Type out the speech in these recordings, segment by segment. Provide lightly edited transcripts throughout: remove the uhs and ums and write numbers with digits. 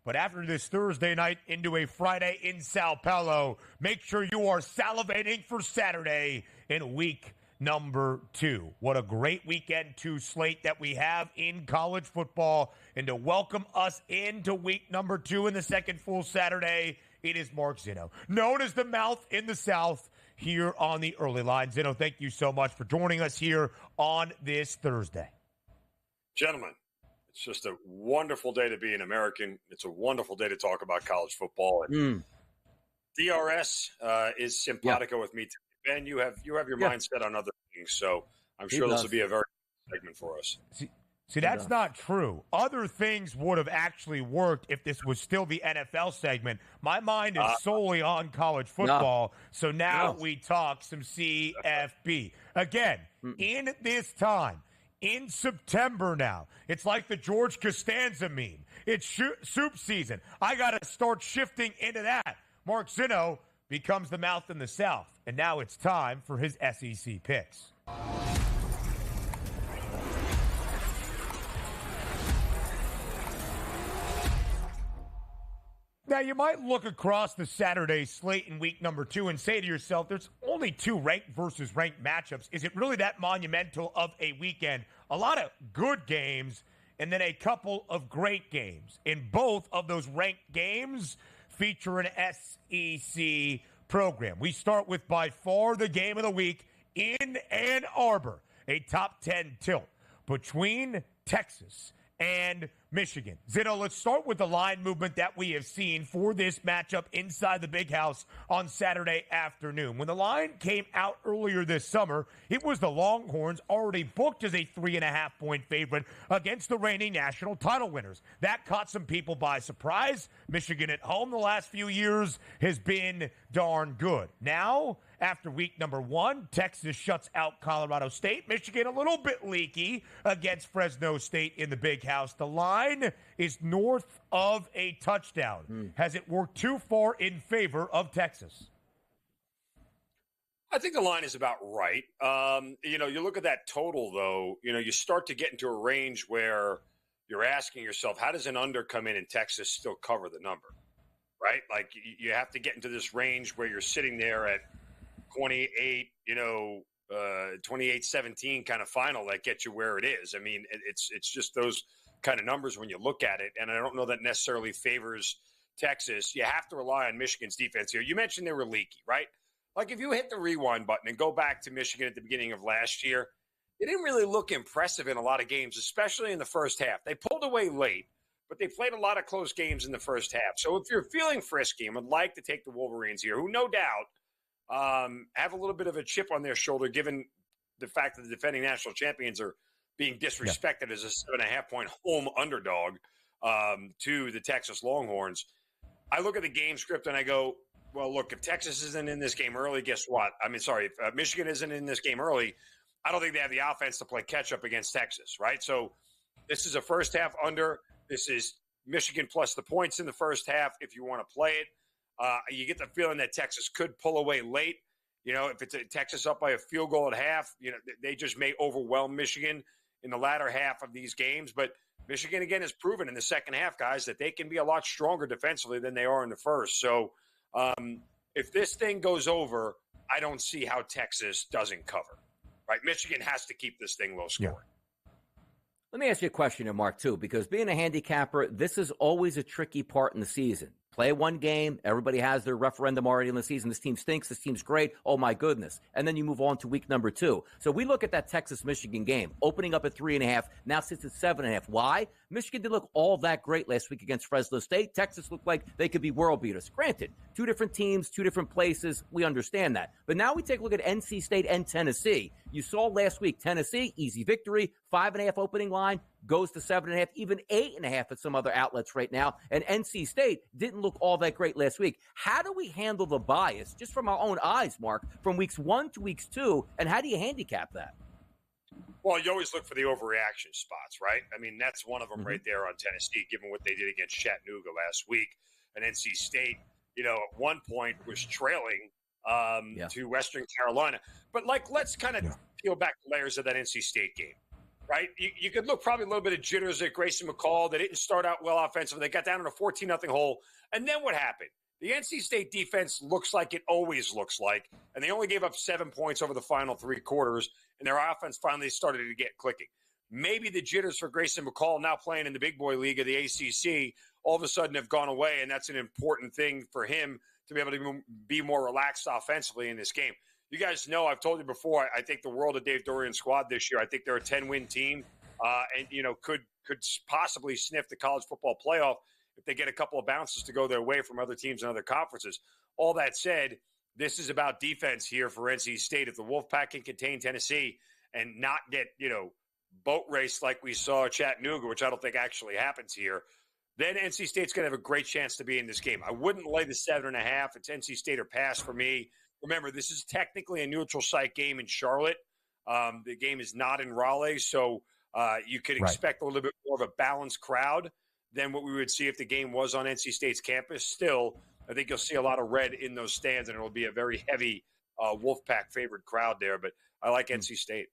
But after this Thursday night into a Friday in Sao Paulo, make sure you are salivating for Saturday in week number 2. What a great weekend 2 slate that we have in college football. And to welcome us into week number 2 in the second full Saturday, it is Mark Zinno, known as the Mouth in the South, here on the early line. Zinno, thank you so much for joining us here on this Thursday. Gentlemen, it's just a wonderful day to be an American. It's a wonderful day to talk about college football. And DRS is simpatico with me today. Ben, you have your mindset on other things, so I'm sure this will be a very good segment for us. See, that's not true. Other things would have actually worked if this was still the NFL segment. My mind is solely on college football, so now we talk some CFB. Again, in this time, in September now, it's like the George Costanza meme. It's soup season. I got to start shifting into that. Mark Zinno becomes the Mouth in the South, and now it's time for his SEC picks. Now, you might look across the Saturday slate in week number 2 and say to yourself, there's only 2 ranked versus ranked matchups. Is it really that monumental of a weekend? A lot of good games and then a couple of great games. In both of those ranked games feature an SEC program. We start with by far the game of the week in Ann Arbor, a top 10 tilt between Texas and Michigan. Zinno, let's start with the line movement that we have seen for this matchup inside the Big House on Saturday afternoon. When the line came out earlier this summer, it was the Longhorns already booked as a 3.5-point favorite against the reigning national title winners. That caught some people by surprise. Michigan at home the last few years has been darn good. Now, after week number 1, Texas shuts out Colorado State. Michigan a little bit leaky against Fresno State in the Big House. The line is north of a touchdown. Has it worked too far in favor of Texas? I think the line is about right. You look at that total, though, you start to get into a range where you're asking yourself, how does an under come in and Texas still cover the number, right? Like you have to get into this range where you're sitting there at 28, 28-17 kind of final that gets you where it is. I mean, it's just those kind of numbers when you look at it, and I don't know that necessarily favors Texas. You have to rely on Michigan's defense here. You mentioned they were leaky, right? Like if you hit the rewind button and go back to Michigan at the beginning of last year, it didn't really look impressive in a lot of games, especially in the first half. They pulled away late, but they played a lot of close games in the first half. So if you're feeling frisky and would like to take the Wolverines here, who no doubt have a little bit of a chip on their shoulder, given the fact that the defending national champions are being disrespected as a 7.5-point home underdog to the Texas Longhorns. I look at the game script and I go, well, look, if Texas isn't in this game early, guess what? If Michigan isn't in this game early, I don't think they have the offense to play catch-up against Texas, right? So this is a first-half under. This is Michigan plus the points in the first half if you want to play it. You get the feeling that Texas could pull away late. If it's Texas up by a field goal at half, they just may overwhelm Michigan in the latter half of these games. But Michigan, again, has proven in the second half, guys, that they can be a lot stronger defensively than they are in the first. So if this thing goes over, I don't see how Texas doesn't cover. Right? Michigan has to keep this thing low scoring. Yeah. Let me ask you a question here, Mark, too, because being a handicapper, this is always a tricky part in the season. Play one game. Everybody has their referendum already in the season. This team stinks. This team's great. Oh, my goodness. And then you move on to week number 2. So we look at that Texas-Michigan game, opening up at 3.5, now sits at 7.5. Why? Michigan didn't look all that great last week against Fresno State. Texas looked like they could be world beaters. Granted, 2 different teams, 2 different places. We understand that. But now we take a look at NC State and Tennessee. You saw last week, Tennessee, easy victory, 5.5 opening line, goes to 7.5, even 8.5 at some other outlets right now. And NC State didn't look all that great last week. How do we handle the bias, just from our own eyes, Mark, from weeks 1 to weeks 2, and how do you handicap that? Well, you always look for the overreaction spots, right? I mean, that's one of them right there on Tennessee, given what they did against Chattanooga last week. And NC State, at one point was trailing to Western Carolina. But, let's kind of peel back the layers of that NC State game. right? You could look probably a little bit of jitters at Grayson McCall. They didn't start out well offensively. They got down in a 14-0 hole. And then what happened? The NC State defense looks like it always looks like, and they only gave up 7 points over the final 3 quarters, and their offense finally started to get clicking. Maybe the jitters for Grayson McCall now playing in the big boy league of the ACC all of a sudden have gone away, and that's an important thing for him to be able to be more relaxed offensively in this game. You guys know, I've told you before, I think the world of Dave Dorian's squad this year. I think they're a 10-win team, and could possibly sniff the college football playoff if they get a couple of bounces to go their way from other teams and other conferences. All that said, this is about defense here for NC State. If the Wolfpack can contain Tennessee and not get, boat race like we saw at Chattanooga, which I don't think actually happens here, then NC State's going to have a great chance to be in this game. I wouldn't lay the 7.5. It's NC State or pass for me. Remember, this is technically a neutral site game in Charlotte. The game is not in Raleigh, so you could expect a little bit more of a balanced crowd than what we would see if the game was on NC State's campus. Still, I think you'll see a lot of red in those stands, and it'll be a very heavy Wolfpack favored crowd there. But I like NC State.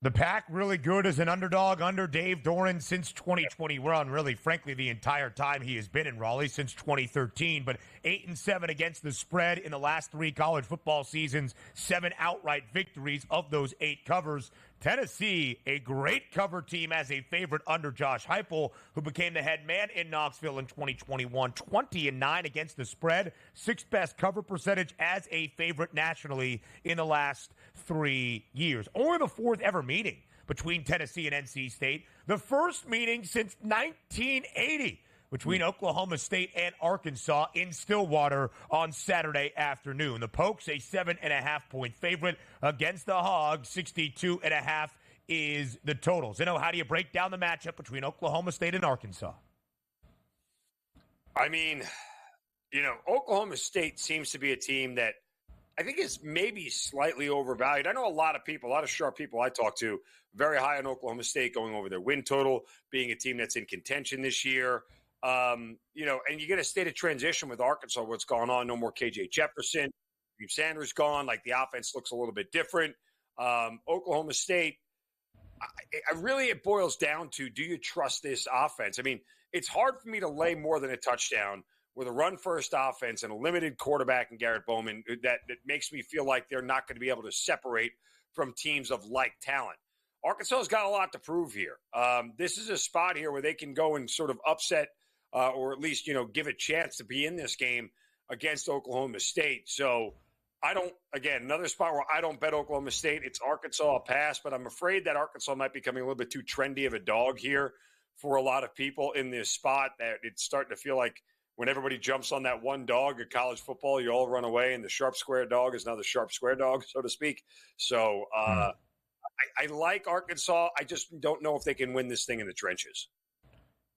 The Pack really good as an underdog under Dave Doran since 2021. Really, frankly, the entire time he has been in Raleigh since 2013. But 8-7 against the spread in the last 3 college football seasons. 7 outright victories of those 8 covers. Tennessee, a great cover team as a favorite under Josh Heupel, who became the head man in Knoxville in 2021. 20-9 against the spread. 6th best cover percentage as a favorite nationally in the last 3 years. Only the 4th ever meeting between Tennessee and NC State. The first meeting since 1980 between Oklahoma State and Arkansas in Stillwater on Saturday afternoon. The Pokes, a 7.5-point favorite against the Hogs. 62.5 is the total. Zinno, how do you break down the matchup between Oklahoma State and Arkansas? I mean, Oklahoma State seems to be a team that I think is maybe slightly overvalued. I know a lot of sharp people I talk to, very high on Oklahoma State going over their win total, being a team that's in contention this year. And you get a state of transition with Arkansas, what's going on. No more KJ Jefferson. Steve Sanders gone. Like, the offense looks a little bit different. Oklahoma State, it boils down to, do you trust this offense? I mean, it's hard for me to lay more than a touchdown with a run-first offense and a limited quarterback in Garrett Bowman that makes me feel like they're not going to be able to separate from teams of like talent. Arkansas's got a lot to prove here. This is a spot here where they can go and sort of upset or at least, give a chance to be in this game against Oklahoma State. So another spot where I don't bet Oklahoma State. It's Arkansas, a pass, but I'm afraid that Arkansas might be becoming a little bit too trendy of a dog here for a lot of people in this spot, that it's starting to feel like when everybody jumps on that one dog in college football, you all run away, and the sharp square dog is now the sharp square dog, so to speak. So I like Arkansas. I just don't know if they can win this thing in the trenches.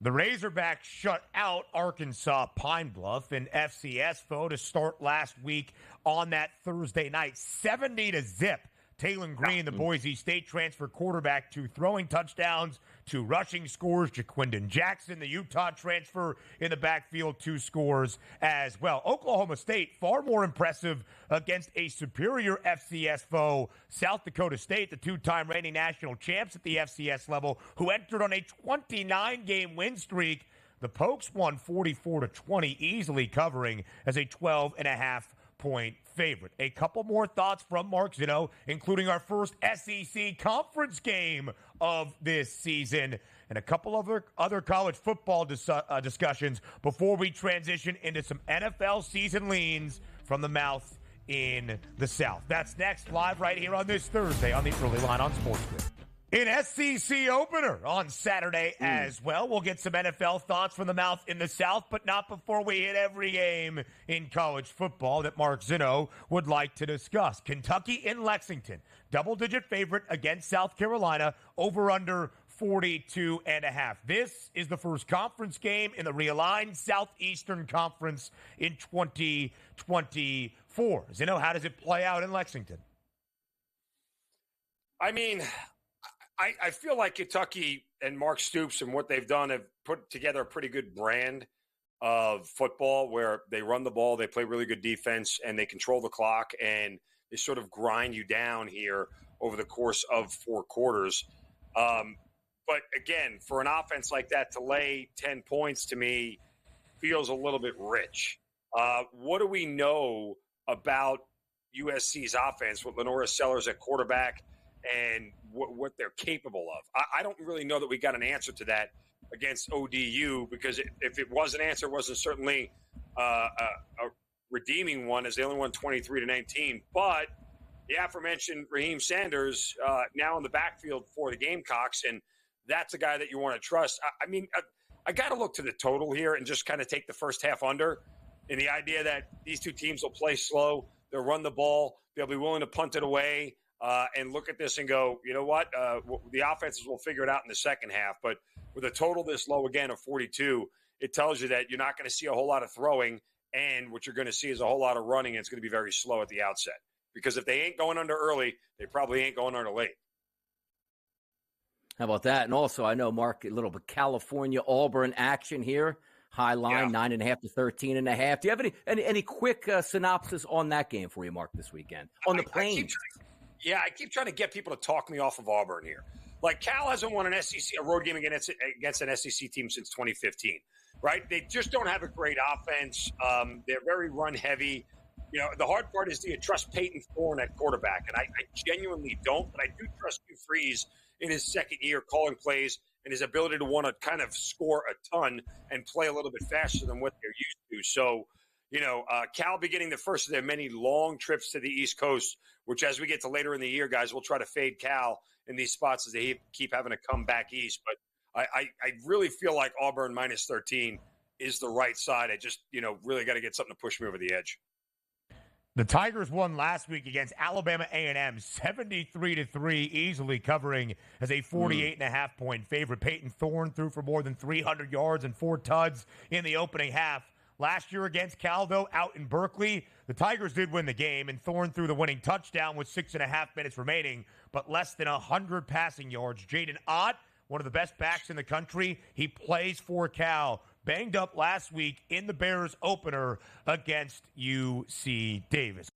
The Razorbacks shut out Arkansas Pine Bluff, an FCS foe, to start last week on that Thursday night. 70-0. Taylon Green, the Boise State transfer quarterback, 2 throwing touchdowns, 2 rushing scores. Jaquindon Jackson, the Utah transfer, in the backfield, 2 scores as well. Oklahoma State, far more impressive against a superior FCS foe, South Dakota State, the 2-time reigning national champs at the FCS level, who entered on a 29-game win streak. The Pokes won 44-20, easily covering as a 12.5-point favorite. A couple more thoughts from Mark Zinno, including our first SEC conference game of this season, and a couple of other college football discussions before we transition into some NFL season leans from the mouth in the South. That's next, live right here on this Thursday on the Early Line on SportsGrid. An SEC opener on Saturday as well. We'll get some NFL thoughts from the mouth in the South, but not before we hit every game in college football that Mark Zinno would like to discuss. Kentucky in Lexington, double-digit favorite against South Carolina, over under 42.5. This is the first conference game in the realigned Southeastern Conference in 2024. Zinno, how does it play out in Lexington? I mean, I feel like Kentucky and Mark Stoops and what they've done have put together a pretty good brand of football where they run the ball, they play really good defense, and they control the clock, and they sort of grind you down here over the course of 4 quarters. But again, for an offense like that to lay 10 points to me feels a little bit rich. What do we know about USC's offense with Lenora Sellers at quarterback and what they're capable of? I don't really know that we got an answer to that against ODU, because if it was an answer, it wasn't certainly a redeeming one, as they only won 23-19. But the aforementioned Raheem Sanders now in the backfield for the Gamecocks, and that's a guy that you want to trust. I got to look to the total here and just kind of take the first half under, and the idea that these two teams will play slow, they'll run the ball, they'll be willing to punt it away, and look at this and go, you know what, the offenses will figure it out in the second half. But with a total this low again of 42, it tells you that you're not going to see a whole lot of throwing, and what you're going to see is a whole lot of running, and it's going to be very slow at the outset. Because if they ain't going under early, they probably ain't going under late. How about that? And also, I know, Mark, a little bit California Auburn action here. High line, 9.5 to 13.5. Do you have any quick synopsis on that game for you, Mark, this weekend? On the Plains. I keep trying to get people to talk me off of Auburn here. Like, Cal hasn't won a road game against an SEC team since 2015, right? They just don't have a great offense. They're very run heavy. You know, the hard part is, do you trust Peyton Thorne at quarterback? And I genuinely don't, but I do trust Hugh Freeze in his second year calling plays and his ability to want to kind of score a ton and play a little bit faster than what they're used to. So, you know, Cal beginning the first of their many long trips to the East Coast, which as we get to later in the year, guys, we'll try to fade Cal in these spots as they keep having to come back east. But I really feel like Auburn minus 13 is the right side. I just, really got to get something to push me over the edge. The Tigers won last week against Alabama A&M 73-3, easily covering as a 48.5-point favorite. Peyton Thorne threw for more than 300 yards and 4 tuds in the opening half. Last year against Cal, though, out in Berkeley, the Tigers did win the game, and Thorne threw the winning touchdown with 6.5 minutes remaining, but less than 100 passing yards. Jaden Ott, one of the best backs in the country, he plays for Cal. Banged up last week in the Bears opener against UC Davis.